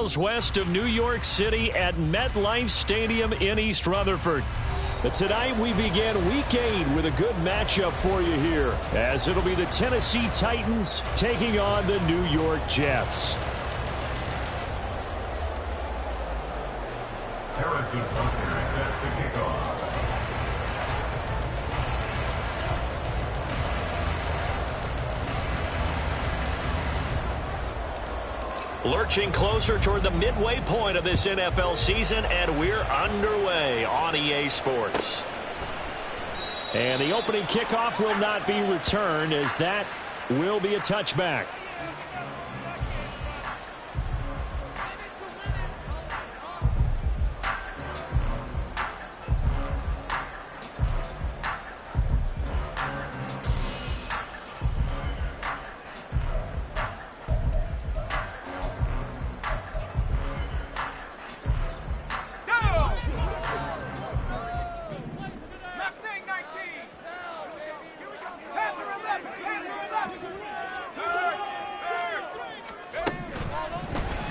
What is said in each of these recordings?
miles west of New York City at MetLife Stadium in East Rutherford. But tonight we begin Week 8 with a good matchup for you here, as it'll be the Tennessee Titans taking on the New York Jets. Harrison Butker set to kick off. Lurching closer toward the midway point of this NFL season, and we're underway on EA Sports. And the opening kickoff will not be returned, as that will be a touchback.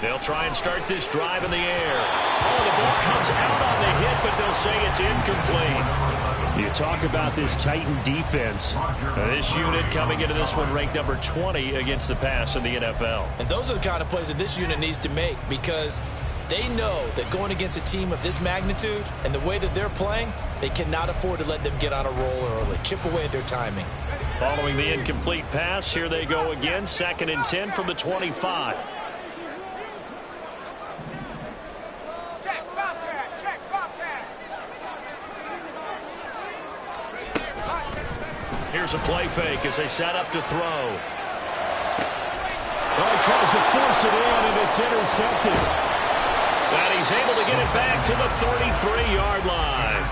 They'll try and start this drive in the air. Oh, the ball comes out on the hit, but they'll say it's incomplete. You talk about this Titan defense. This unit coming into this one ranked number 20 against the pass in the NFL. And those are the kind of plays that this unit needs to make, because they know that going against a team of this magnitude and the way that they're playing, they cannot afford to let them get on a roll early. Chip away at their timing. Following the incomplete pass, here they go again. 2nd and 10 from the 25. Here's a play fake as they set up to throw. Well, he tries to force it in, and it's intercepted. And he's able to get it back to the 33-yard line.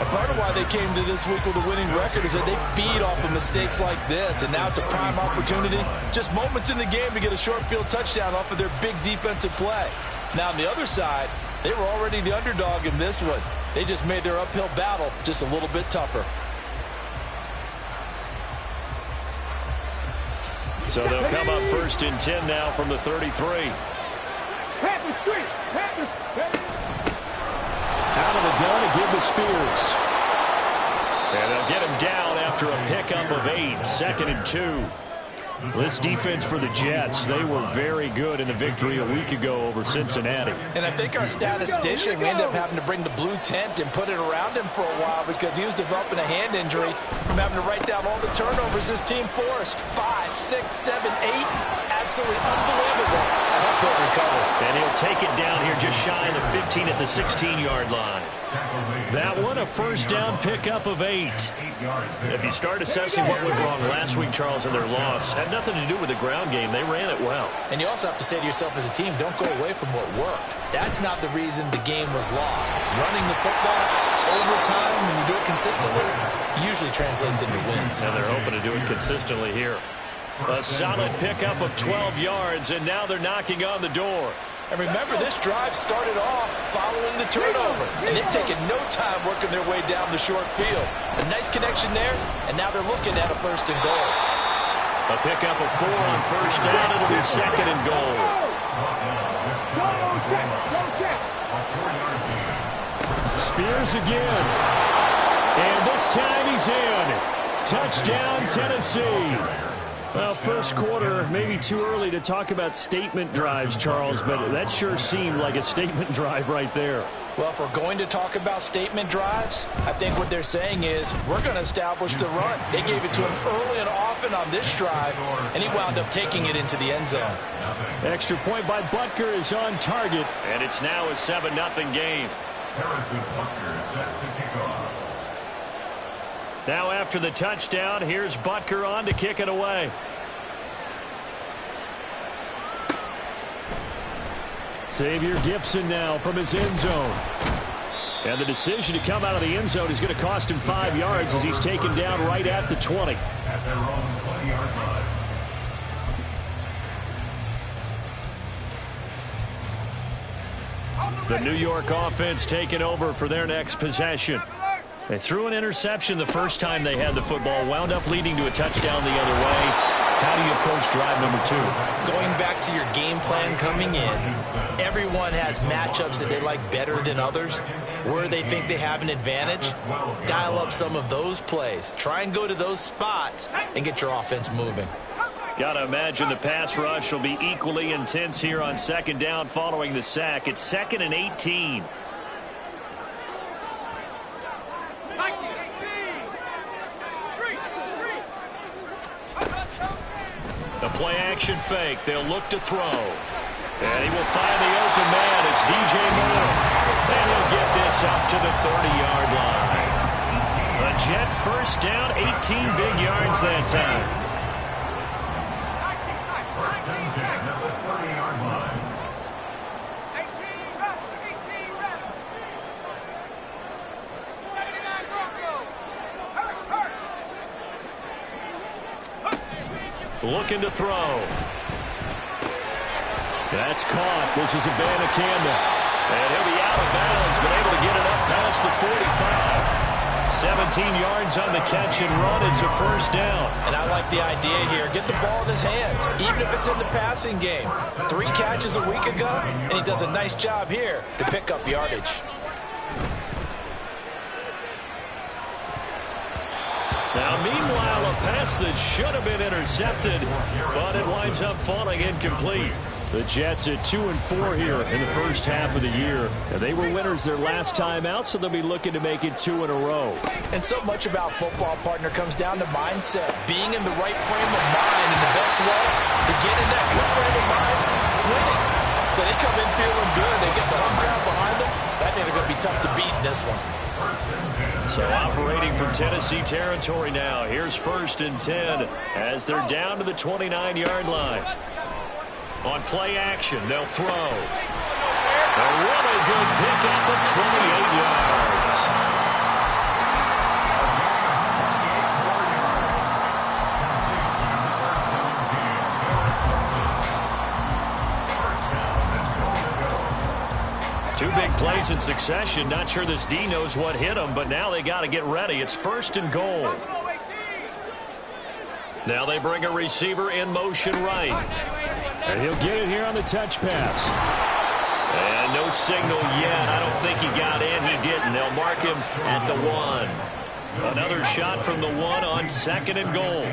A part of why they came to this week with a winning record is that they feed off of mistakes like this, and now it's a prime opportunity. Just moments in the game to get a short field touchdown off of their big defensive play. Now, on the other side, they were already the underdog in this one. They just made their uphill battle just a little bit tougher. So they'll come up 1st and 10 now from the 33. Out of the gun to give the Spears. And they'll get him down after a pickup of 8. 2nd and 2. This defense for the Jets, they were very good in the victory a week ago over Cincinnati. And I think our statistician, we ended up having to bring the blue tent and put it around him for a while because he was developing a hand injury from having to write down all the turnovers his team forced. 5, 6, 7, 8. Absolutely unbelievable. I hope he'll recover. And he'll take it down here just shy of the 15 at the 16-yard line. That one, a 1st down pickup of 8. If you start assessing what went wrong last week, Charles, in their loss, had nothing to do with the ground game. They ran it well. And you also have to say to yourself as a team, don't go away from what worked. That's not the reason the game was lost. Running the football over time, when you do it consistently, usually translates into wins. And they're hoping to do it consistently here. A solid pickup of 12 yards, and now they're knocking on the door. And remember, this drive started off following the turnover. And they've taken no time working their way down the short field. A nice connection there, and now they're looking at a 1st and goal. A pickup of 4 on 1st down. It'll be 2nd and goal. Spears again. And this time he's in. Touchdown, Tennessee. Well, first quarter, maybe too early to talk about statement drives, Charles, but that sure seemed like a statement drive right there. Well, if we're going to talk about statement drives, I think what they're saying is we're going to establish the run. They gave it to him early and often on this drive, and he wound up taking it into the end zone. Extra point by Butker is on target. And it's now a 7-0 game. Harrison Butker set to kick off. Now after the touchdown, here's Butker on to kick it away. Xavier Gibson now from his end zone. And the decision to come out of the end zone is going to cost him 5 yards as he's taken down right at the 20. At their own 20-yard line. The New York offense taking over for their next possession. They threw an interception the first time they had the football, wound up leading to a touchdown the other way. How do you approach drive number 2? Going back to your game plan coming in, everyone has matchups that they like better than others. Where they think they have an advantage, dial up some of those plays. Try and go to those spots and get your offense moving. Got to imagine the pass rush will be equally intense here on second down following the sack. It's 2nd and 18. The play action fake. They'll look to throw. And he will find the open man. It's DJ Moore. And he'll get this up to the 30-yard line. A Jet first down, 18 big yards that time. Looking to throw. That's caught. This is Abanikanda. And he'll be out of bounds, but able to get it up past the 45. 17 yards on the catch and run. It's a first down. And I like the idea here. Get the ball in his hands, even if it's in the passing game. 3 catches a week ago, and he does a nice job here to pick up yardage. Now, meanwhile, a pass that should have been intercepted, but it winds up falling incomplete. The Jets at 2-4 here in the first half of the year. And they were winners their last time out, so they'll be looking to make it 2 in a row. And so much about football, partner, comes down to mindset. Being in the right frame of mind, and the best way to get in that good frame of mind, winning. So they come in feeling good. They get the home crowd behind them. I think they're going to be tough to beat in this one. So operating from Tennessee territory now. Here's 1st and 10 as they're down to the 29-yard line. On play action, they'll throw. A really good pickup of 28 yards. Two big plays in succession. Not sure this D knows what hit him, but now they got to get ready. It's 1st and goal. Now they bring a receiver in motion right. And he'll get it here on the touch pass. And no signal yet. I don't think he got in. He didn't. They'll mark him at the 1. Another shot from the 1 on 2nd and goal.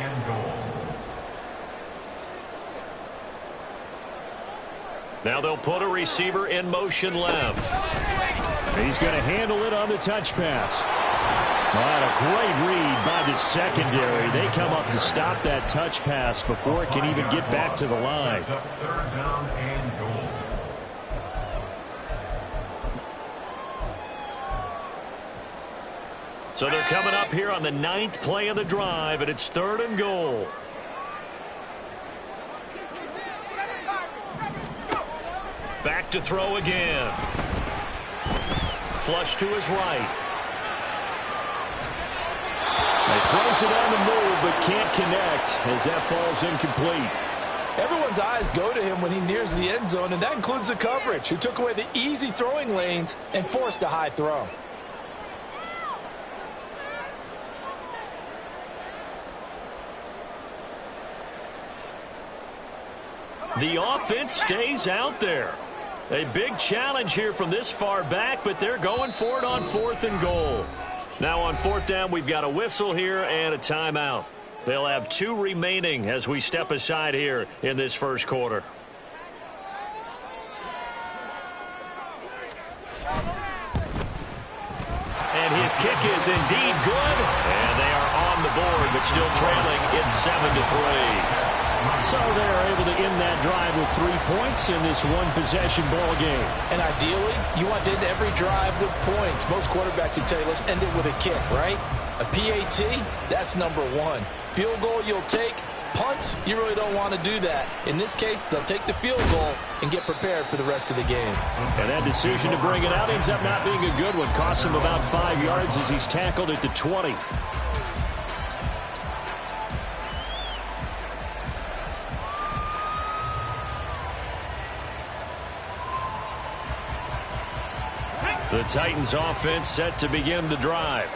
Now they'll put a receiver in motion left. He's going to handle it on the touch pass. What a great read by the secondary. They come up to stop that touch pass before it can even get back to the line. So they're coming up here on the 9th play of the drive, and it's 3rd and goal. Back to throw again. Flush to his right. He throws it on the move, but can't connect as that falls incomplete. Everyone's eyes go to him when he nears the end zone, and that includes the coverage, who took away the easy throwing lanes and forced a high throw. The offense stays out there. A big challenge here from this far back, but they're going for it on 4th and goal. Now on 4th down, we've got a whistle here and a timeout. They'll have 2 remaining as we step aside here in this first quarter. And his kick is indeed good. And they are on the board, but still trailing. It's 7-3. So they're able to end that drive with 3 points in this one-possession ball game. And ideally, you want to end every drive with points. Most quarterbacks would tell you, let's end it with a kick, right? A PAT, that's number 1. Field goal you'll take. Punts, you really don't want to do that. In this case, they'll take the field goal and get prepared for the rest of the game. And that decision to bring it out ends up not being a good one. Costs him about 5 yards as he's tackled at the 20. The Titans offense set to begin the drive.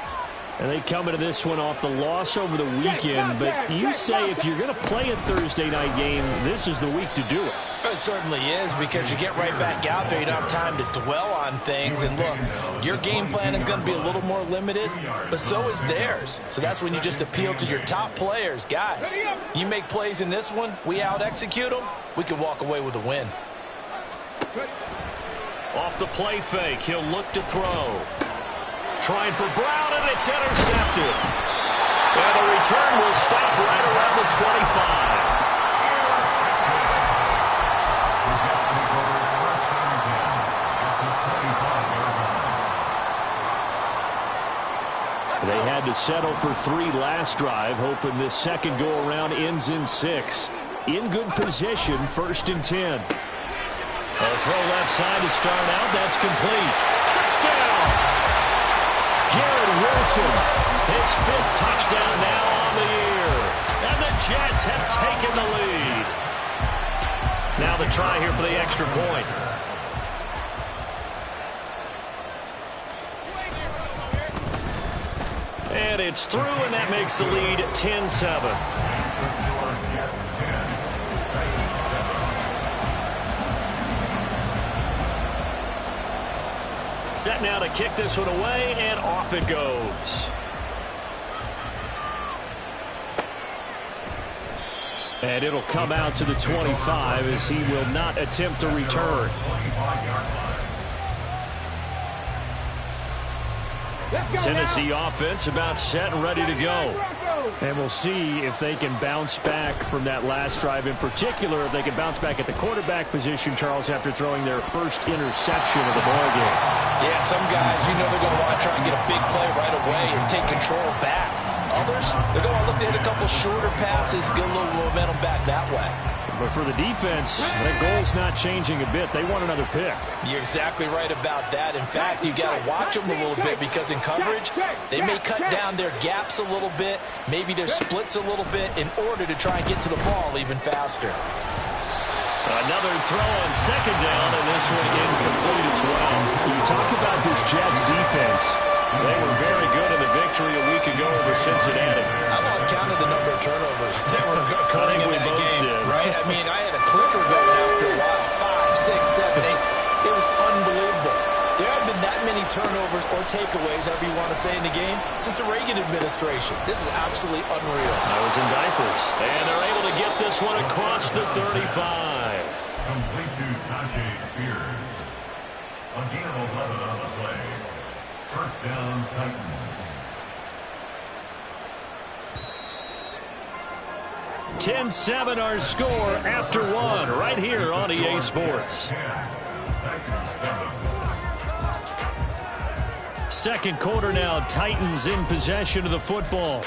And they come into this one off the loss over the weekend. But you say if you're going to play a Thursday night game, this is the week to do it. It certainly is, because you get right back out there. You don't have time to dwell on things. And look, your game plan is going to be a little more limited, but so is theirs. So that's when you just appeal to your top players. Guys, you make plays in this one, we out-execute them, we can walk away with a win. Off the play fake, he'll look to throw. Trying for Brown, and it's intercepted. And the return will stop right around the 25. They had to settle for 3 last drive, hoping this second go-around ends in 6. In good position, 1st and 10. A throw left side to start out. That's complete. Touchdown! Garrett Wilson, his 5th touchdown now on the year. And the Jets have taken the lead. Now the try here for the extra point. And it's through, and that makes the lead 10-7. Set now to kick this one away, and off it goes. And it'll come out to the 25 as he will not attempt to return. Tennessee offense about set and ready to go. And we'll see if they can bounce back from that last drive. In particular, if they can bounce back at the quarterback position, Charles, after throwing their first interception of the ballgame. Yeah, some guys, you know they're going to want to try and get a big play right away and take control back. Others, they're going to look to hit a couple shorter passes, get a little momentum back that way. But for the defense, that goal's not changing a bit. They want another pick. You're exactly right about that. In fact, you got to watch them a little bit, because in coverage, they may cut down their gaps a little bit, maybe their splits a little bit, in order to try and get to the ball even faster. Another throw on second down, and this one incomplete as well. When you talk about this Jets defense, they were very good in the victory a week ago over Cincinnati. I lost count of the number of turnovers that were occurring in that game, right? I mean, I had a clicker going after a while. 5, 6, 7, 8. It was unbelievable. There haven't been that many turnovers or takeaways, however you want to say, in the game since the Reagan administration. This is absolutely unreal. I was in diapers. And they're able to get this one across the 35. Complete to Tajay Spears. A gain of 11 on the play. First down, Titans. 10-7 our score after 1 right here on EA Sports. Second quarter now, Titans in possession of the football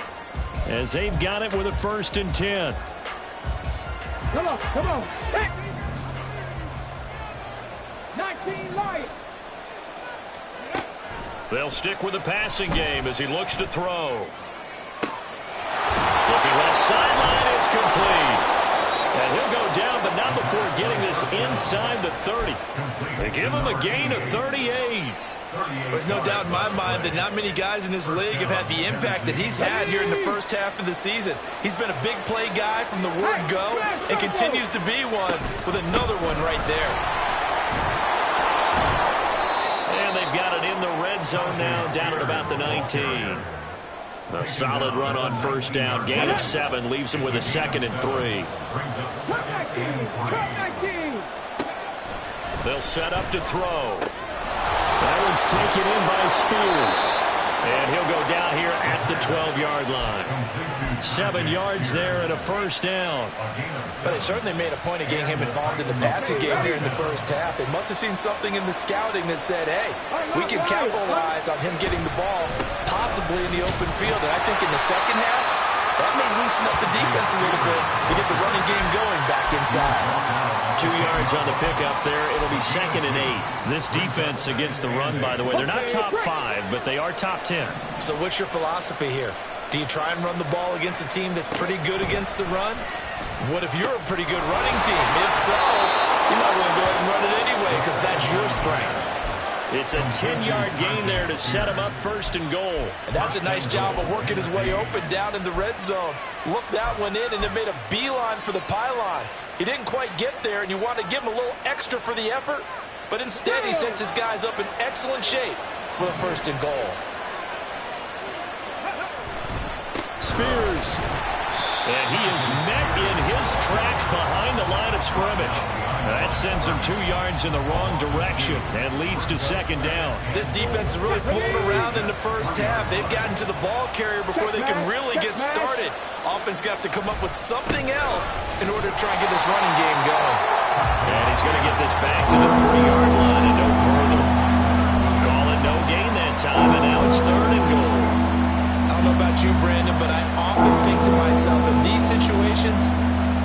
as they've got it with a 1st and 10. Come on. Hey. 19 Lions. They'll stick with the passing game as he looks to throw. Looking left sideline, it's complete. And he'll go down, but not before getting this inside the 30. They give him a gain of 38. There's no doubt in my mind that not many guys in this league have had the impact that he's had here in the first half of the season. He's been a big play guy from the word go and continues to be one with another one right there. And they've got it in the red zone now, down at about the 19. A solid run on first down. Gain of 7 leaves them with a 2nd and 3. They'll set up to throw. That one's taken in by Spears. And he'll go down here at the 12-yard line. 7 yards there and a first down. But they certainly made a point of getting him involved in the passing game here in the first half. They must have seen something in the scouting that said, hey, we can capitalize on him getting the ball possibly in the open field. And I think in the second half, that may loosen up the defense a little bit to get the running game going back inside. 2 yards on the pickup there. It'll be 2nd and 8. This defense against the run, by the way, they're not top 5, but they are top 10. So what's your philosophy here? Do you try and run the ball against a team that's pretty good against the run? What if you're a pretty good running team? If so, you might want to go ahead and run it anyway because that's your strength. It's a 10-yard gain there to set him up first and goal. And that's a nice job of working his way open down in the red zone. Looked that one in and it made a beeline for the pylon. He didn't quite get there, and you want to give him a little extra for the effort, but instead he sets his guys up in excellent shape for the first and goal. Spears. And he is met in his tracks behind the line of scrimmage. That sends him 2 yards in the wrong direction and leads to second down. This defense is really flown around in the first half. They've gotten to the ball carrier before they can really get started. Offense got to come up with something else in order to try and get this running game going. And he's going to get this back to the 3-yard line and no further. Call it no gain that time, and now it's third and goal. I don't know about you, Brandon, but I often think to myself, in these situations,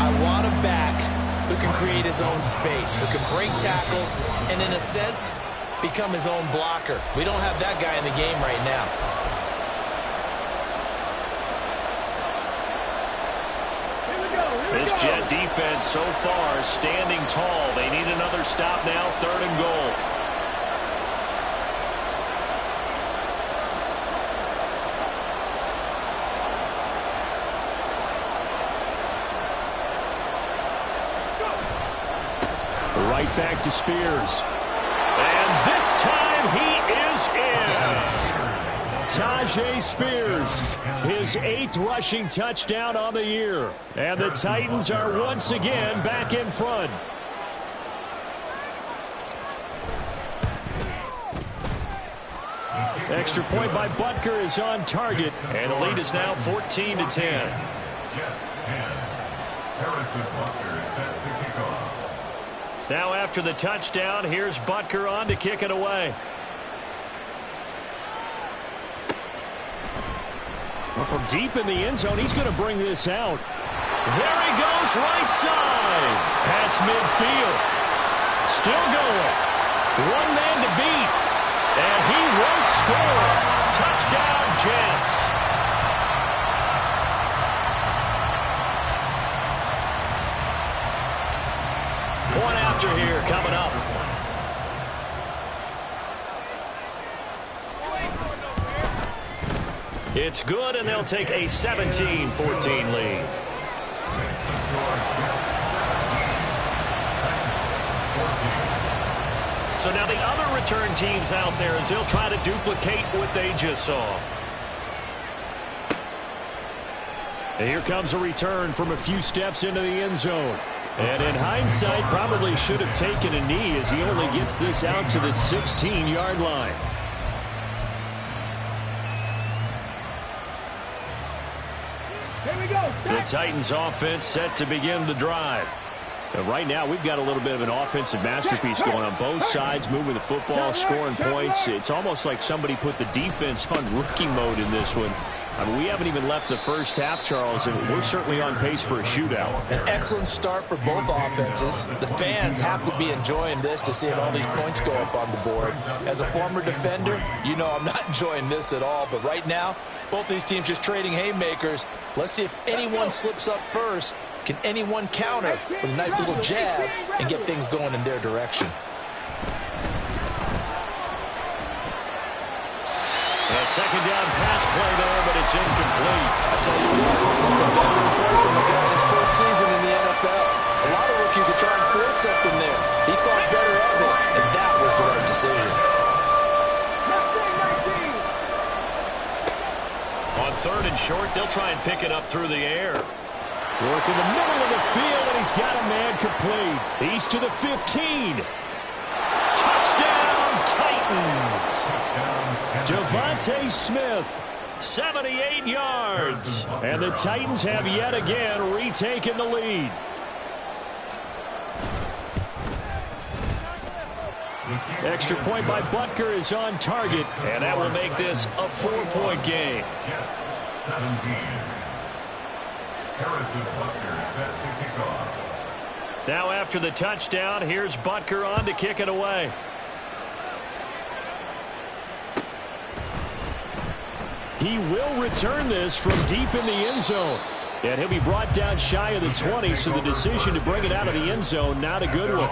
I want a back who can create his own space, who can break tackles, and in a sense, become his own blocker. We don't have that guy in the game right now. This Jet defense so far standing tall. They need another stop now, third and goal. Right back to Spears. And this time he is in. Yes. Tajay Spears, his 8th rushing touchdown on the year. And the Titans are once again back in front. Extra point by Butker is on target. And the lead is now 14-10. Jets 10. Harrison Butker set to kick off. Now after the touchdown, here's Butker on to kick it away. Well, from deep in the end zone, he's going to bring this out. There he goes, right side. Past midfield. Still going. One man to beat. And he will score. Touchdown, Jets. Point after here coming up. It's good, and they'll take a 17-14 lead. So now the other return teams out there as they'll try to duplicate what they just saw. And here comes a return from a few steps into the end zone. And in hindsight, probably should have taken a knee as he only gets this out to the 16-yard line. Here we go. The Titans offense set to begin the drive. And right now, we've got a little bit of an offensive masterpiece going on both sides, moving the football, scoring points. It's almost like somebody put the defense on rookie mode in this one. I mean, we haven't even left the first half, Charles, and we're certainly on pace for a shootout. An excellent start for both offenses. The fans have to be enjoying this to see all these points go up on the board. As a former defender, you know I'm not enjoying this at all. But right now, both these teams just trading haymakers. Let's see if anyone slips up first. Can anyone counter with a nice little jab and get things going in their direction? A second down pass play there, but it's incomplete. I tell you what, that's a better report than the guy in his first season in the NFL. A lot of rookies are trying to force something there. He thought better of it, and that was the right decision. On third and short, they'll try and pick it up through the air. Work in the middle of the field, and he's got a man complete. He's to the 15. Touchdown, Titans. Devontae Smith, 78 yards. And the Titans have yet again retaken the lead. Extra point by Butker is on target. And that will make this a 4-point game. Jets 17. Harrison Butker set to kick off. Now after the touchdown, here's Butker on to kick it away. He will return this from deep in the end zone. And he'll be brought down shy of the 20, so the decision to bring it out of the end zone, not a good one.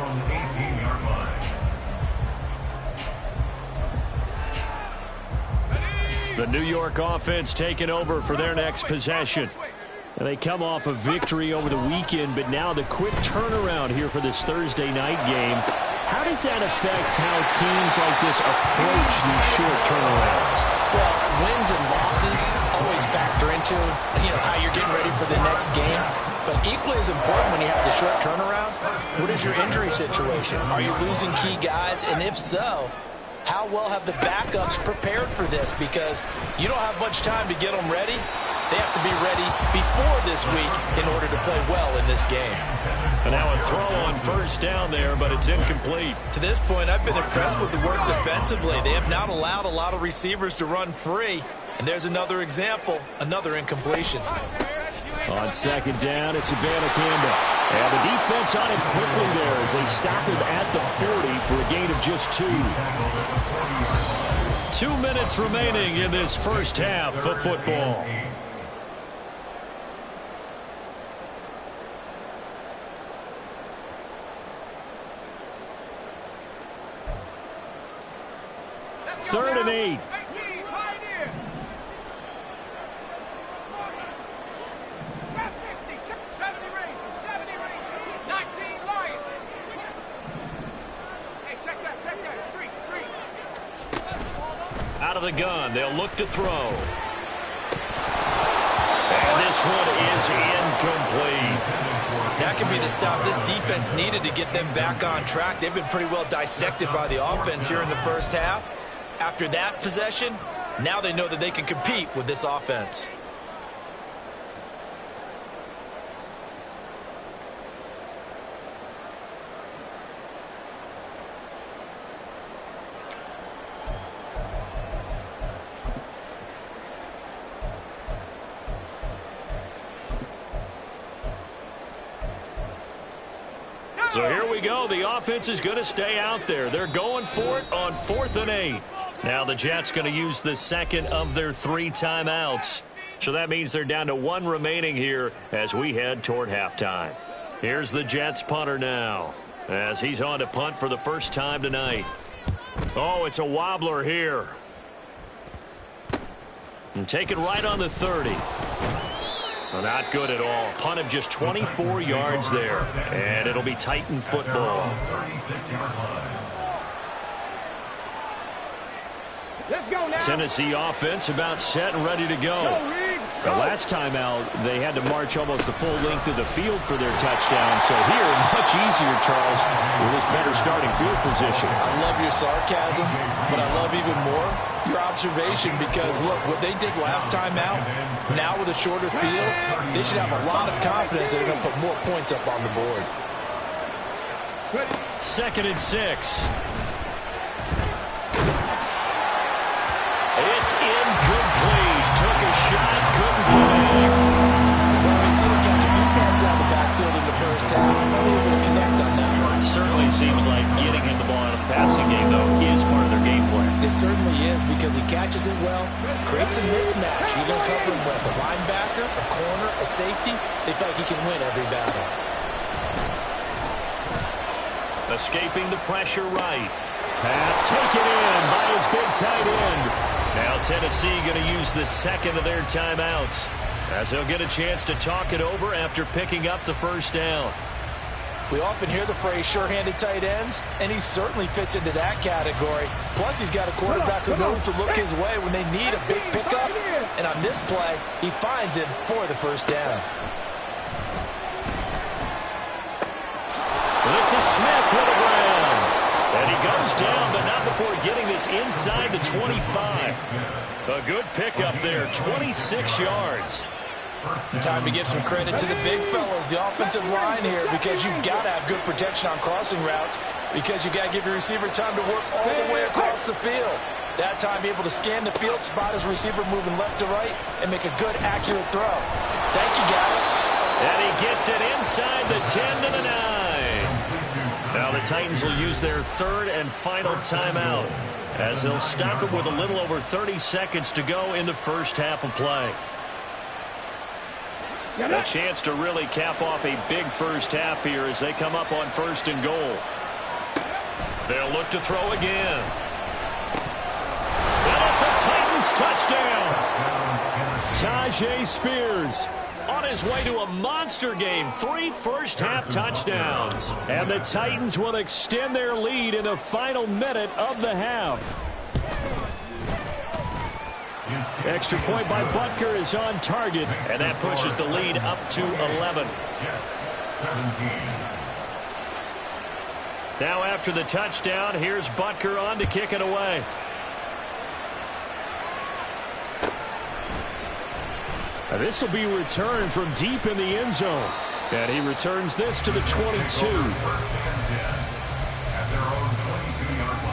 The New York offense taking over for their next possession. And they come off a victory over the weekend, but now the quick turnaround here for this Thursday night game. How does that affect how teams like this approach these short turnarounds? Well, wins and losses always factor into, how you're getting ready for the next game. But equally as important when you have the short turnaround, what is your injury situation? Are you losing key guys? And if so, how well have the backups prepared for this? Because you don't have much time to get them ready. They have to be ready before this week in order to play well in this game. And now a throw on first down there, but it's incomplete. To this point, I've been impressed with the work defensively. They have not allowed a lot of receivers to run free. And there's another example, another incompletion. On second down, it's Savannah Campbell. And the defense on him quickly there as they stop him at the 40 for a gain of just 2. 2 minutes remaining in this first half of football. Third and 8. Out of the gun, they'll look to throw. And this one is incomplete. That could be the stop this defense needed to get them back on track. They've been pretty well dissected by the offense here in the first half. After that possession, now they know that they can compete with this offense. So here we go. The offense is going to stay out there. They're going for it on 4th and 8. Now the Jets going to use the second of their 3 timeouts. So that means they're down to 1 remaining here as we head toward halftime. Here's the Jets punter now as he's on to punt for the first time tonight. Oh, it's a wobbler here. And take it right on the 30. Well, not good at all. Punt of just 24 yards there. And it'll be Titan football. Let's go now. Tennessee offense about set and ready to go. The last time out, they had to march almost the full length of the field for their touchdown. So here, much easier, Charles, with this better starting field position. I love your sarcasm, but I love even more your observation because, look, what they did last time out, now with a shorter field, they should have a lot of confidence that they're going to put more points up on the board. 2nd and 6. It's incomplete. Took a shot, couldn't connect. Well, we see them catch a few passes out of the backfield in the first half. Unable to connect on that one. Certainly seems like getting him the ball out of the passing game, though, is part of their game plan. It certainly is because he catches it well, creates a mismatch. You don't cover him with a linebacker, a corner, a safety. They feel like he can win every battle. Escaping the pressure right. Pass taken in by his big tight end. Now Tennessee going to use the second of their timeouts as they'll get a chance to talk it over after picking up the first down. We often hear the phrase sure-handed tight ends, and he certainly fits into that category. Plus, he's got a quarterback who knows to look his way when they need a big pickup. And on this play, he finds him for the first down. This is Smith with the ground. And he goes down, but not before getting this inside the 25. A good pickup there, 26 yards. Time to give some credit to the big fellas, the offensive line here, because you've got to have good protection on crossing routes, because you've got to give your receiver time to work all the way across the field. That time, be able to scan the field, spot his receiver moving left to right, and make a good, accurate throw. Thank you, guys. And he gets it inside the 10 to the 9. Now the Titans will use their third and final timeout as they'll stop it with a little over 30 seconds to go in the first half of play. A chance to really cap off a big first half here as they come up on 1st and goal. They'll look to throw again. And It's a Titans touchdown. Tyjae Spears on his way to a monster game. 3 first-half touchdowns. And the Titans will extend their lead in the final minute of the half. Extra point by Butker is on target. And that pushes the lead up to 11. Now after the touchdown, here's Butker on to kick it away. And this will be returned from deep in the end zone. And he returns this to the 22. At their own 22-yard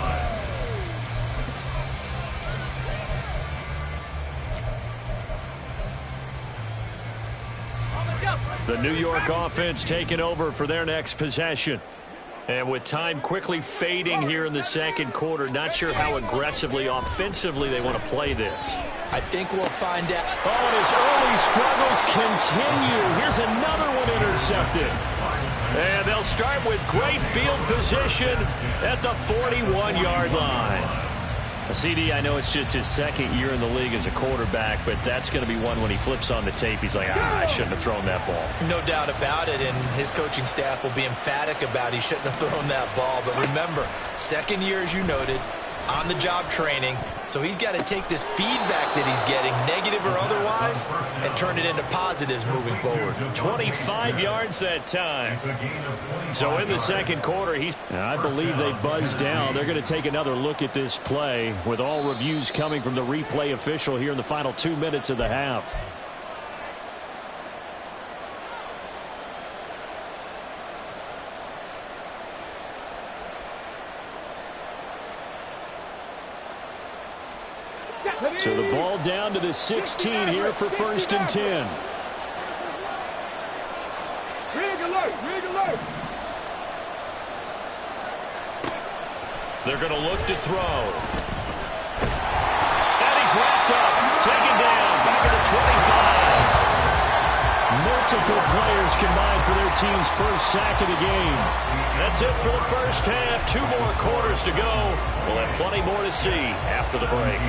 line. The New York offense taking over for their next possession. And with time quickly fading here in the second quarter, not sure how aggressively, offensively they want to play this. I think we'll find out. Oh, and his early struggles continue. Here's another one intercepted. And they'll start with great field position at the 41-yard line. CD, I know it's just his second year in the league as a quarterback, but that's going to be one when he flips on the tape. He's like, I shouldn't have thrown that ball. No doubt about it, and his coaching staff will be emphatic about he shouldn't have thrown that ball. But remember, second year, as you noted, on-the-job training, so he's got to take this feedback that he's getting, negative or otherwise, and turn it into positives moving forward. 25 yards that time. So in the second quarter, I believe they buzzed down. They're going to take another look at this play with all reviews coming from the replay official here in the final 2 minutes of the half. So the ball down to the 16 here for 1st and 10. Rig alert, rig alert. they're going to look to throw. And he's wrapped up, taken down, back at the 25. Multiple players combined for their team's first sack of the game. That's it for the first half. 2 more quarters to go. We'll have plenty more to see after the break.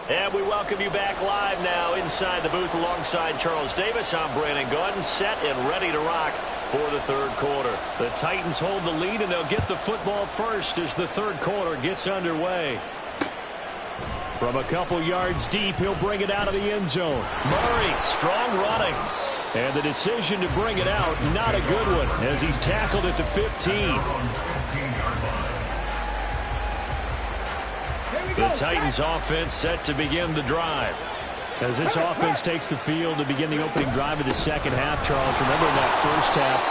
And we welcome you back live now inside the booth alongside Charles Davis. I'm Brandon Gordon, set and ready to rock for the third quarter. The Titans hold the lead, and they'll get the football first as the third quarter gets underway. From a couple yards deep, he'll bring it out of the end zone. Murray, strong running. And the decision to bring it out, not a good one, as he's tackled at the 15. The Titans offense set to begin the drive. As this offense takes the field to begin the opening drive of the second half, Charles, remember in that first half,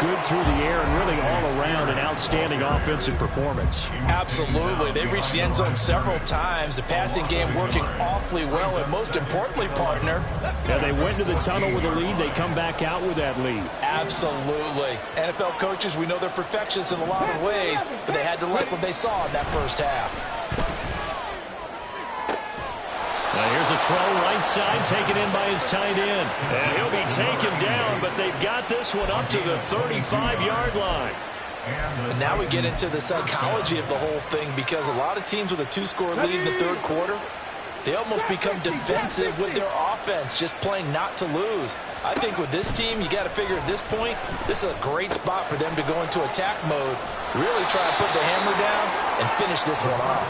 good through the air and really all around an outstanding offensive performance. Absolutely. They reached the end zone several times. The passing game working awfully well, and most importantly, partner. Yeah, they went to the tunnel with a lead. They come back out with that lead. Absolutely. NFL coaches, we know they're perfectionists in a lot of ways, but they had to like what they saw in that first half. Now here's a throw right side taken in by his tight end. And he'll be taken down, but they've got this one up to the 35-yard line. And now we get into the psychology of the whole thing, because a lot of teams with a 2-score lead in the third quarter, they almost become defensive with their offense, just playing not to lose. I think with this team, you got to figure at this point, this is a great spot for them to go into attack mode, really try to put the hammer down and finish this one off.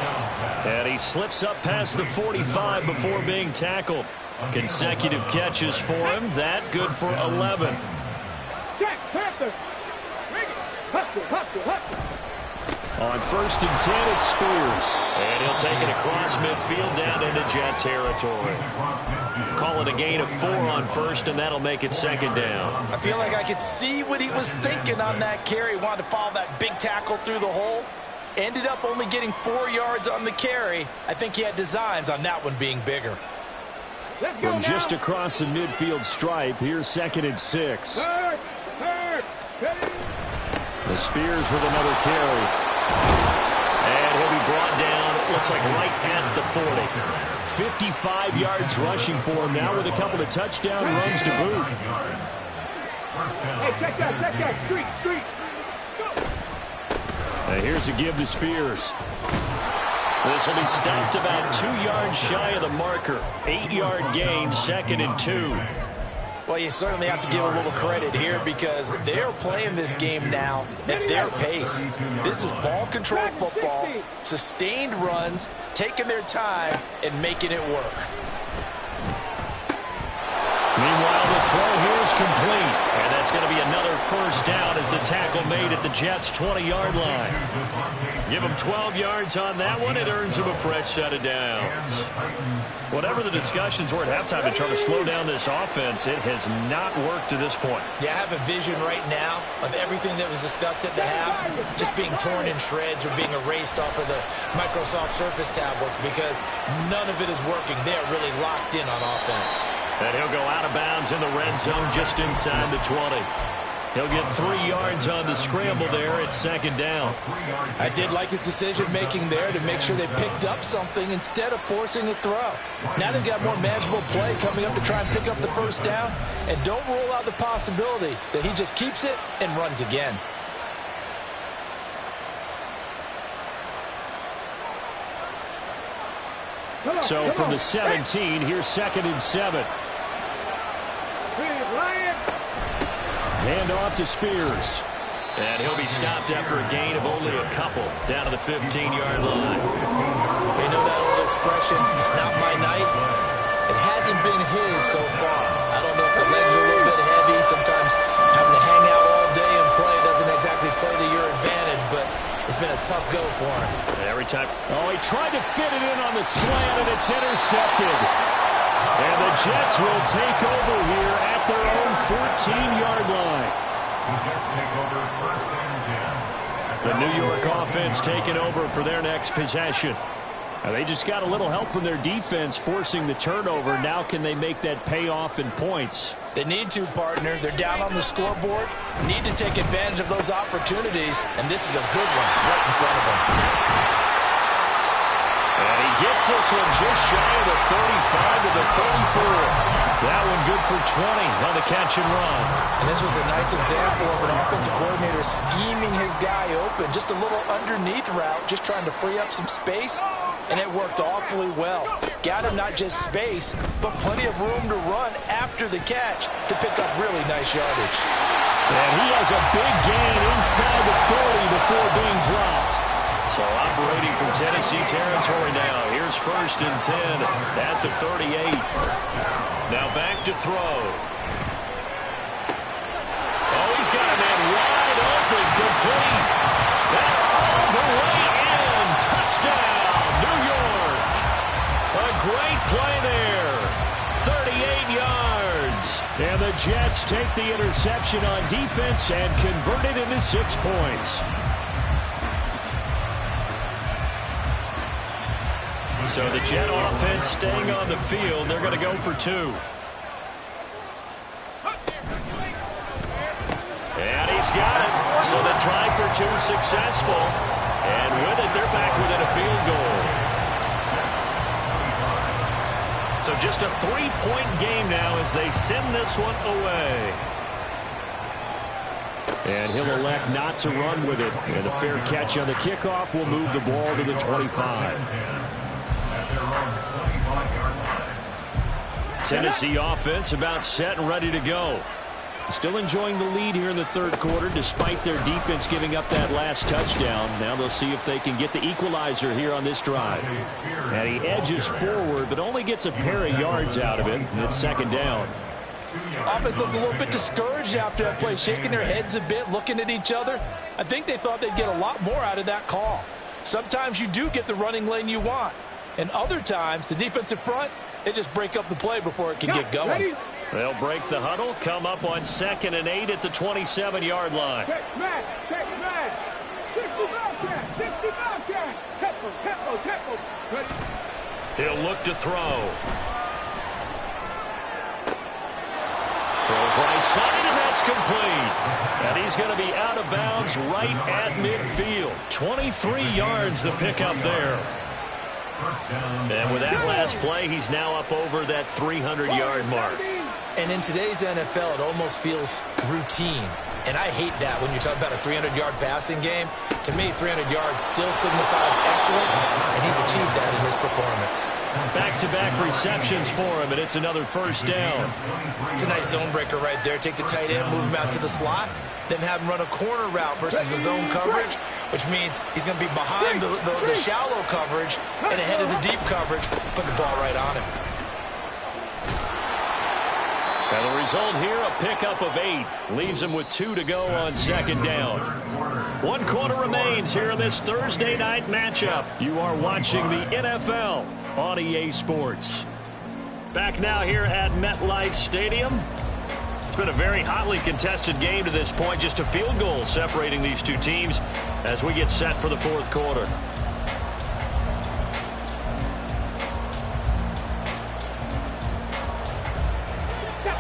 And he slips up past the 45 before being tackled. Consecutive catches for him. That good for 11. Jack Panther. Bring it. Hustle. On 1st and 10, it's Spears. And he'll take it across midfield down into Jet territory. Call it a gain of 4 on 1st, and that'll make it 2nd down. I feel like I could see what he was thinking on that carry. He wanted to follow that big tackle through the hole. Ended up only getting 4 yards on the carry. I think he had designs on that one being bigger. From just across the midfield stripe, here's 2nd and 6. The Spears with another carry. And he'll be brought down, looks like right at the 40. 55 yards rushing for him now with a couple of touchdown runs to boot. Hey, check that, street. Now here's a give to Spears. This will be stopped about 2 yards shy of the marker. 8-yard gain, 2nd and 2. Well, you certainly have to give a little credit here because they're playing this game now at their pace. This is ball control football, sustained runs, taking their time, and making it work. Meanwhile, the throw here is complete. And that's going to be another first down as the tackle made at the Jets' 20-yard line. Give them 12 yards on that one. It earns them a fresh set of downs. Whatever the discussions were at halftime to try to slow down this offense, it has not worked to this point. Yeah, I have a vision right now of everything that was discussed at the half just being torn in shreds or being erased off of the Microsoft Surface tablets because none of it is working. They are really locked in on offense. And he'll go out of bounds in the red zone just inside the 20. He'll get 3 yards on the scramble there at 2nd down. I did like his decision-making there to make sure they picked up something instead of forcing a throw. Now they've got more manageable play coming up to try and pick up the first down. And don't rule out the possibility that he just keeps it and runs again. So from the 17, here's 2nd and 7. Hand off to Spears. And he'll be stopped after a gain of only a couple down to the 15-yard line. You know that old expression, it's not my night? It hasn't been his so far. I don't know if the legs are a little bit heavy. Sometimes having to hang out all day and play doesn't exactly play to your advantage, but it's been a tough go for him. Every time. Oh, he tried to fit it in on the slant, and it's intercepted. And the Jets will take over here at their own 14-yard line. The New York offense taking over for their next possession. They just got a little help from their defense forcing the turnover. Now can they make that pay off in points? They need to, partner. They're down on the scoreboard. Need to take advantage of those opportunities, and this is a good one right in front of them. And he gets this one just shy of the 35 to the 34. That one good for 20 on the catch and run. And this was a nice example of an offensive coordinator scheming his guy open. Just a little underneath route, just trying to free up some space, and it worked awfully well. Got him not just space, but plenty of room to run after the catch to pick up really nice yardage. And he has a big gain inside the 40 before being dropped. So operating from Tennessee territory now. Here's 1st and 10 at the 38. Now back to throw. Oh, he's got a man wide open, complete. That all the way in. Touchdown, New York. A great play there. 38 yards. And the Jets take the interception on defense and convert it into 6 points. So the Jet offense staying on the field. They're going to go for 2. And he's got it. So the try for 2 successful. And with it, they're back within a field goal. So just a 3-point game now as they send this one away. And he'll elect not to run with it. And a fair catch on the kickoff will move the ball to the 25. Tennessee offense about set and ready to go. Still enjoying the lead here in the 3rd quarter despite their defense giving up that last touchdown. Now they'll see if they can get the equalizer here on this drive. And he edges forward but only gets a pair of yards out of it. And it's 2nd down. Offense looked a little bit discouraged after that play, shaking their heads a bit, looking at each other. I think they thought they'd get a lot more out of that call. Sometimes you do get the running lane you want. And other times, the defensive front, they just break up the play before it can get going. They'll break the huddle, come up on 2nd and 8 at the 27-yard line. Check man, 65, 65. Tempo. Ready. He'll look to throw. Throws right side, and that's complete. And he's going to be out of bounds right at midfield. 23 yards the pickup there. And with that last play, he's now up over that 300-yard mark. And in today's NFL, it almost feels routine. And I hate that when you talk about a 300-yard passing game. To me, 300 yards still signifies excellence, and he's achieved that in this performance. Back-to-back receptions for him, and it's another first down. It's a nice zone breaker right there. Take the tight end, move him out to the slot, then have him run a corner route versus the zone coverage, which means he's going to be behind the shallow coverage and ahead of the deep coverage, put the ball right on him. And the result here, a pickup of 8. Leaves him with 2 to go on second down. 1 quarter remains here in this Thursday night matchup. You are watching the NFL on EA Sports. Back now here at MetLife Stadium. It's been a very hotly contested game to this point. Just a field goal separating these two teams as we get set for the fourth quarter.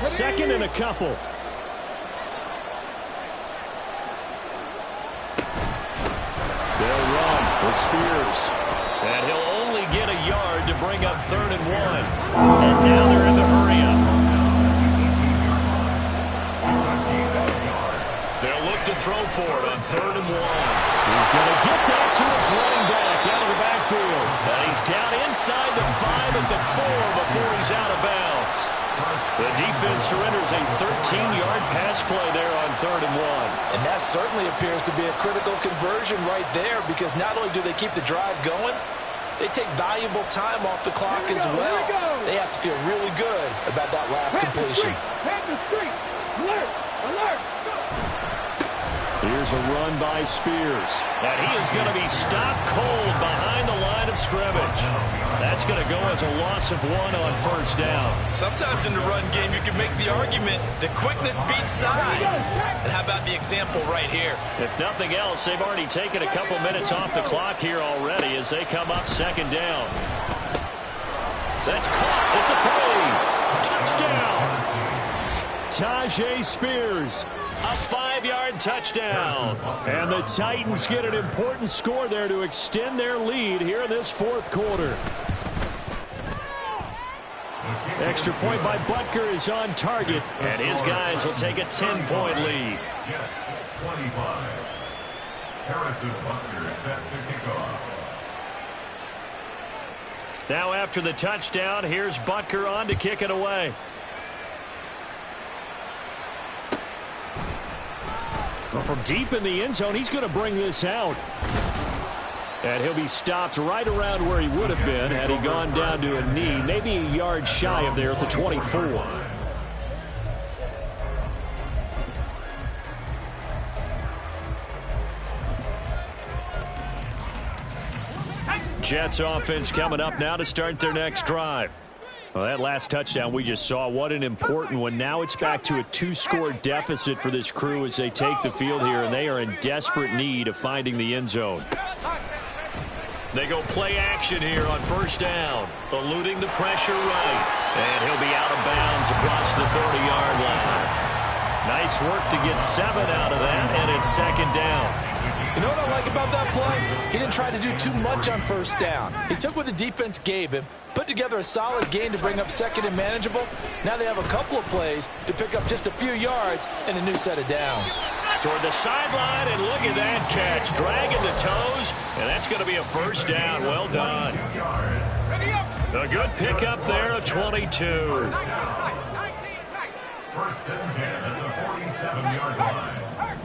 Second and a couple. They'll run with Spears. And he'll only get a yard to bring up 3rd and 1. And now they're in the hurry up. They'll look to throw for it on 3rd and 1. He's going to get that to his running back out of the backfield. And he's down inside the 5 at the 4 before he's out of bounds. The defense surrenders a 13-yard pass play there on 3rd and 1. And that certainly appears to be a critical conversion right there, because not only do they keep the drive going, they take valuable time off the clock as well. They have to feel really good about that last completion. Head the street. Alert. Alert. Here's a run by Spears. And he is going to be stopped cold behind the line of scrimmage. That's going to go as a loss of 1 on first down. Sometimes in the run game, you can make the argument that quickness beats size. And how about the example right here? If nothing else, they've already taken a couple minutes off the clock here already as they come up second down. That's caught at the 3. Touchdown. Tajay Spears. A 5-yard touchdown. And the Titans get an important score there to extend their lead here in this fourth quarter. Extra point by Butker is on target. And his guys will take a 10-point lead. Jets 25. Harrison Butker set to kick off. Now after the touchdown, here's Butker on to kick it away. Well, from deep in the end zone, he's going to bring this out. And he'll be stopped right around where he would have been had he gone down to a knee, maybe a yard shy of there at the 24. Jets offense coming up now to start their next drive. Well, that last touchdown we just saw, what an important one. Now it's back to a 2-score deficit for this crew as they take the field here, and they are in desperate need of finding the end zone. They go play action here on first down, eluding the pressure right. And he'll be out of bounds across the 30-yard line. Nice work to get 7 out of that, and it's second down. You know what I like about that play? He didn't try to do too much on first down. He took what the defense gave him, put together a solid gain to bring up second and manageable. Now they have a couple of plays to pick up just a few yards and a new set of downs. Toward the sideline, and look at that catch. Dragging the toes, and that's going to be a first down. Well done. A good pickup there of 22. First and 10 at the 47-yard line.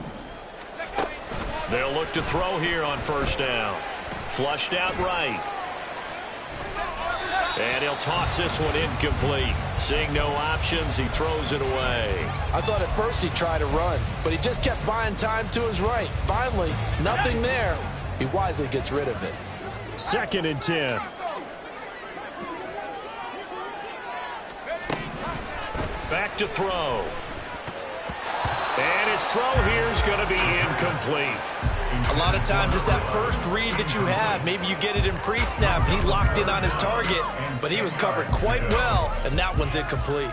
They'll look to throw here on first down. Flushed out right. And he'll toss this one incomplete. Seeing no options, he throws it away. I thought at first he'd try to run, but he just kept buying time to his right. Finally, nothing there. He wisely gets rid of it. Second and 10. Back to throw. And his throw here is going to be incomplete. A lot of times it's that first read that you have. Maybe you get it in pre-snap. He locked in on his target, but he was covered quite well, and that one's incomplete.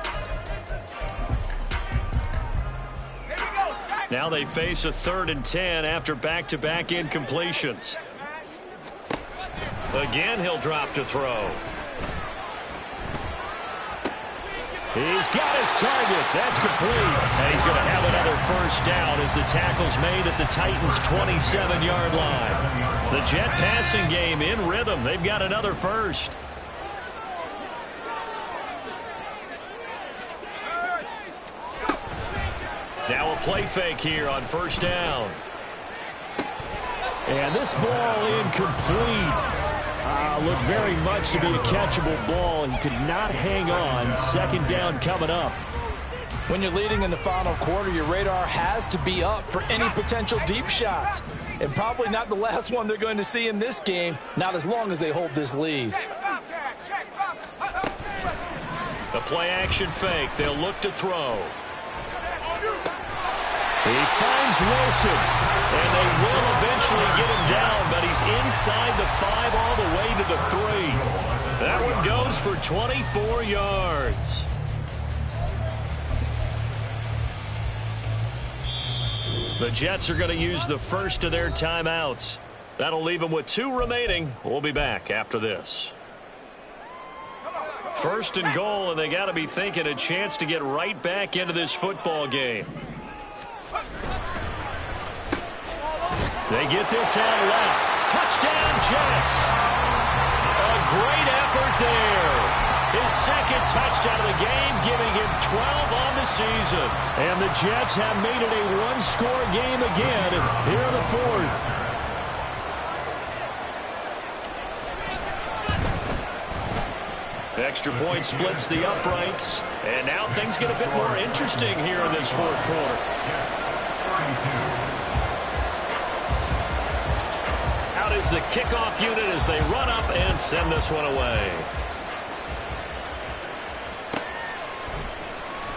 Now they face a 3rd and 10 after back-to-back incompletions. Again, he'll drop to throw. He's got his target. That's complete. And he's going to have another first down as the tackle's made at the Titans' 27-yard line. The Jet passing game in rhythm. They've got another first. Now a play fake here on first down. And this ball incomplete. Looked very much to be a catchable ball. He could not hang on. 2nd down coming up. When you're leading in the final quarter, your radar has to be up for any potential deep shots. And probably not the last one they're going to see in this game, not as long as they hold this lead. The play action fake. They'll look to throw. He finds Wilson. And they will eventually get him down, but he's inside the 5 all the way to the 3. That one goes for 24 yards. The Jets are going to use the first of their timeouts. That'll leave them with 2 remaining. We'll be back after this. 1st and goal, and they got to be thinking a chance to get right back into this football game. They get this out left. Touchdown, Jets. A great effort there. His 2nd touchdown of the game, giving him 12 on the season. And the Jets have made it a 1-score game again here in the 4th. Extra point splits the uprights. And now things get a bit more interesting here in this 4th quarter. Out is the kickoff unit as they run up and send this one away.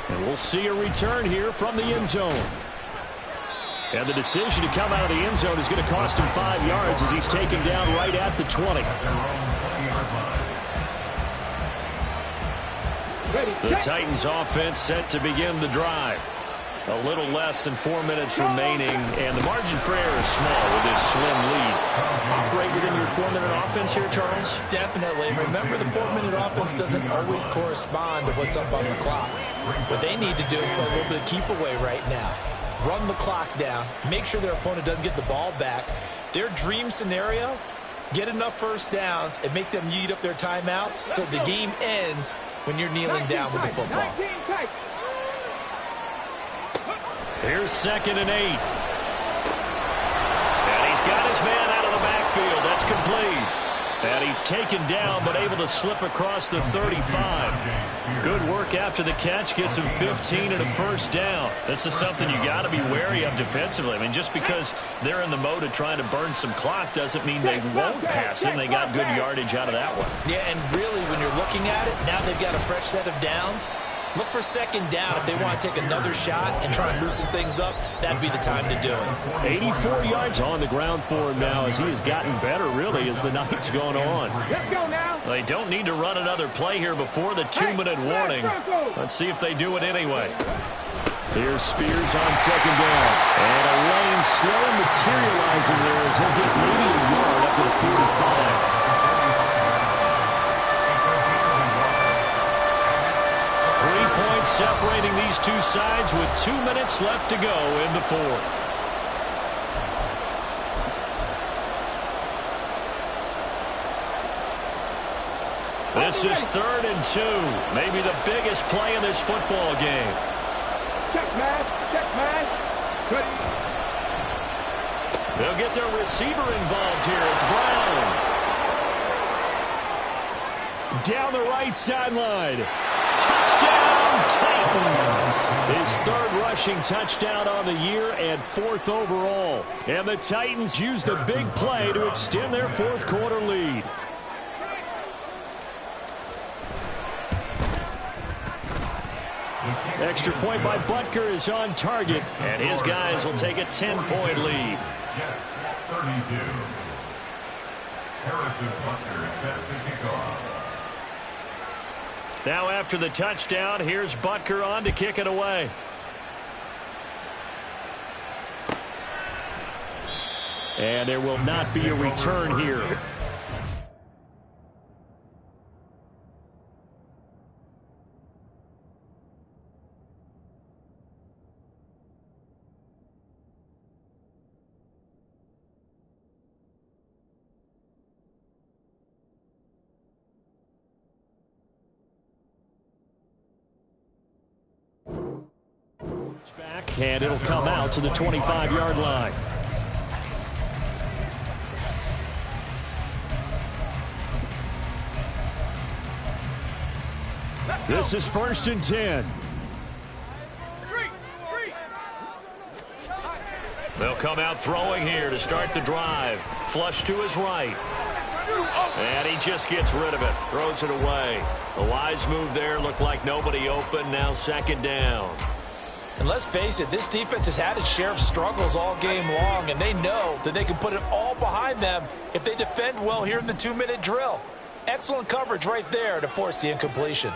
And we'll see a return here from the end zone. And the decision to come out of the end zone is going to cost him 5 yards as he's taken down right at the 20. The Titans offense set to begin the drive. A little less than 4 minutes remaining, and the margin for error is small with this slim lead. Operate within your 4-minute offense here, Charles? Definitely. Remember, the 4-minute offense doesn't always correspond to what's up on the clock. What they need to do is play a little bit of keep away right now. Run the clock down. Make sure their opponent doesn't get the ball back. Their dream scenario, get enough first downs and make them eat up their timeouts so the game ends when you're kneeling down with the football. Here's 2nd and 8. And he's got his man out of the backfield. That's complete. And he's taken down but able to slip across the 35. Good work after the catch. Gets him 15 and a first down. This is something you got to be wary of defensively. I mean, just because they're in the mode of trying to burn some clock doesn't mean they won't pass it. They got good yardage out of that one. Yeah, and really when you're looking at it, now they've got a fresh set of downs. Look for 2nd down. If they want to take another shot and try and loosen things up, that'd be the time to do it. 84 yards on the ground for him now as he has gotten better, really, as the night's gone on. Let's go now. They don't need to run another play here before the 2-minute warning. Let's see if they do it anyway. Here's Spears on 2nd down. And a lane slow materializing there as he'll get maybe a yard up to the 45. 3 points separating these two sides with 2 minutes left to go in the 4th. This is 3rd and 2. Maybe the biggest play in this football game. Check man. Check man. Ready. They'll get their receiver involved here. It's Brown. Down the right sideline. Touchdown, Titans. His 3rd rushing touchdown on the year and 4th overall. And the Titans use the big play to extend their 4th quarter lead. Extra point by Butker is on target. And his guys will take a 10-point lead. 32. Harrison Butker set to kick off. Now after the touchdown, here's Butker on to kick it away. And there will not be a return here. Back, and it'll come out to the 25-yard line. This is 1st and 10. They'll come out throwing here to start the drive. Flush to his right. And he just gets rid of it. Throws it away. A wise move there. Looked like nobody open. Now 2nd down. And let's face it, this defense has had its share of struggles all game long, and they know that they can put it all behind them if they defend well here in the 2-minute drill. Excellent coverage right there to force the incompletion.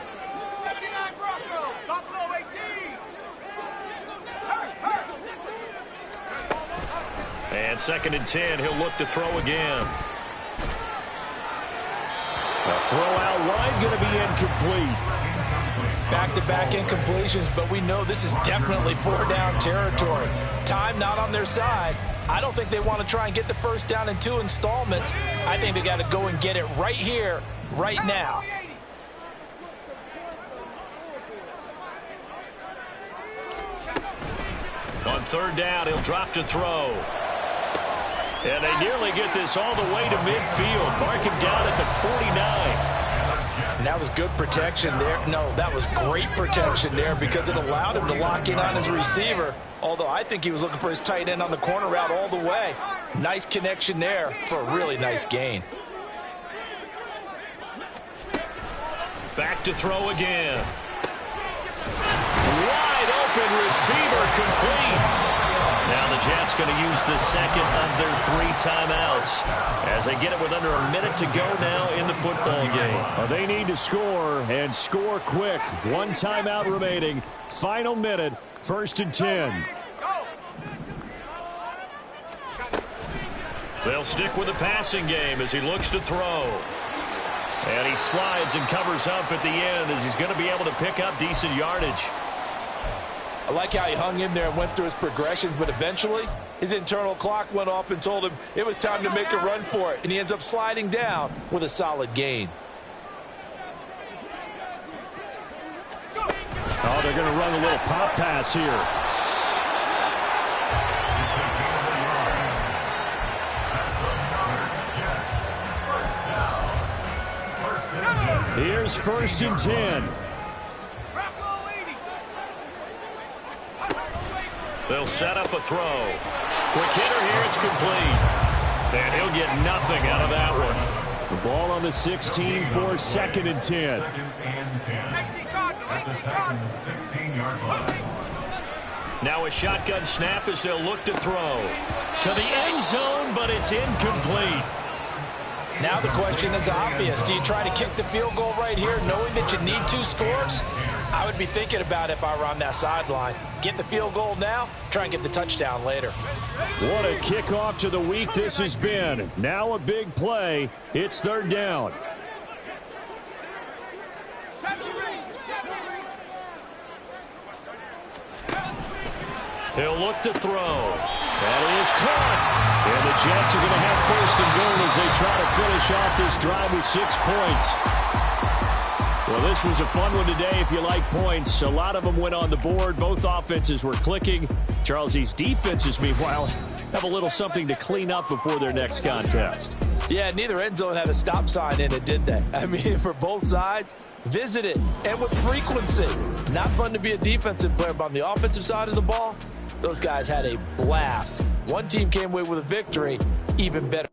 And 2nd and 10, he'll look to throw again. The throw out wide going to be incomplete. Back-to-back incompletions, but we know this is definitely 4-down territory. Time not on their side. I don't think they want to try and get the 1st down in 2 installments. I think they got to go and get it right here, right now. On 3rd down, he'll drop to throw. And they nearly get this all the way to midfield. Mark him down at the 49. And that was good protection there. No, that was great protection there because it allowed him to lock in on his receiver. Although I think he was looking for his tight end on the corner route all the way. Nice connection there for a really nice gain. Back to throw again. Wide open receiver complete. Now the Jets going to use the 2nd of their 3 timeouts as they get it with under a minute to go now in the football game. Well, they need to score and score quick. 1 timeout remaining. Final minute. 1st and 10. They'll stick with the passing game as he looks to throw. And he slides and covers up at the end as he's going to be able to pick up decent yardage. I like how he hung in there and went through his progressions, but eventually his internal clock went off and told him it was time to make a run for it, and he ends up sliding down with a solid gain. Oh, they're going to run a little pop pass here. Here's 1st and 10. They'll set up a throw. Quick hitter here, it's complete. And he'll get nothing out of that one. The ball on the 16 for 2nd and 10. 2nd and 10. At the Titans' 16-yard line. Now a shotgun snap as they'll look to throw. To the end zone, but it's incomplete. Now the question is obvious. Do you try to kick the field goal right here knowing that you need 2 scores? I would be thinking about if I were on that sideline. Get the field goal now, try and get the touchdown later. What a kickoff to the week this has been. Now a big play. It's 3rd down. He'll look to throw. That is caught. And the Jets are going to have 1st and goal as they try to finish off this drive with 6 points. Well, this was a fun one today if you like points. A lot of them went on the board. Both offenses were clicking. Charles, these defenses, meanwhile, have a little something to clean up before their next contest. Yeah, neither end zone had a stop sign in it, did they? I mean, for both sides, visit it, and with frequency. Not fun to be a defensive player, but on the offensive side of the ball, those guys had a blast. One team came away with a victory, even better.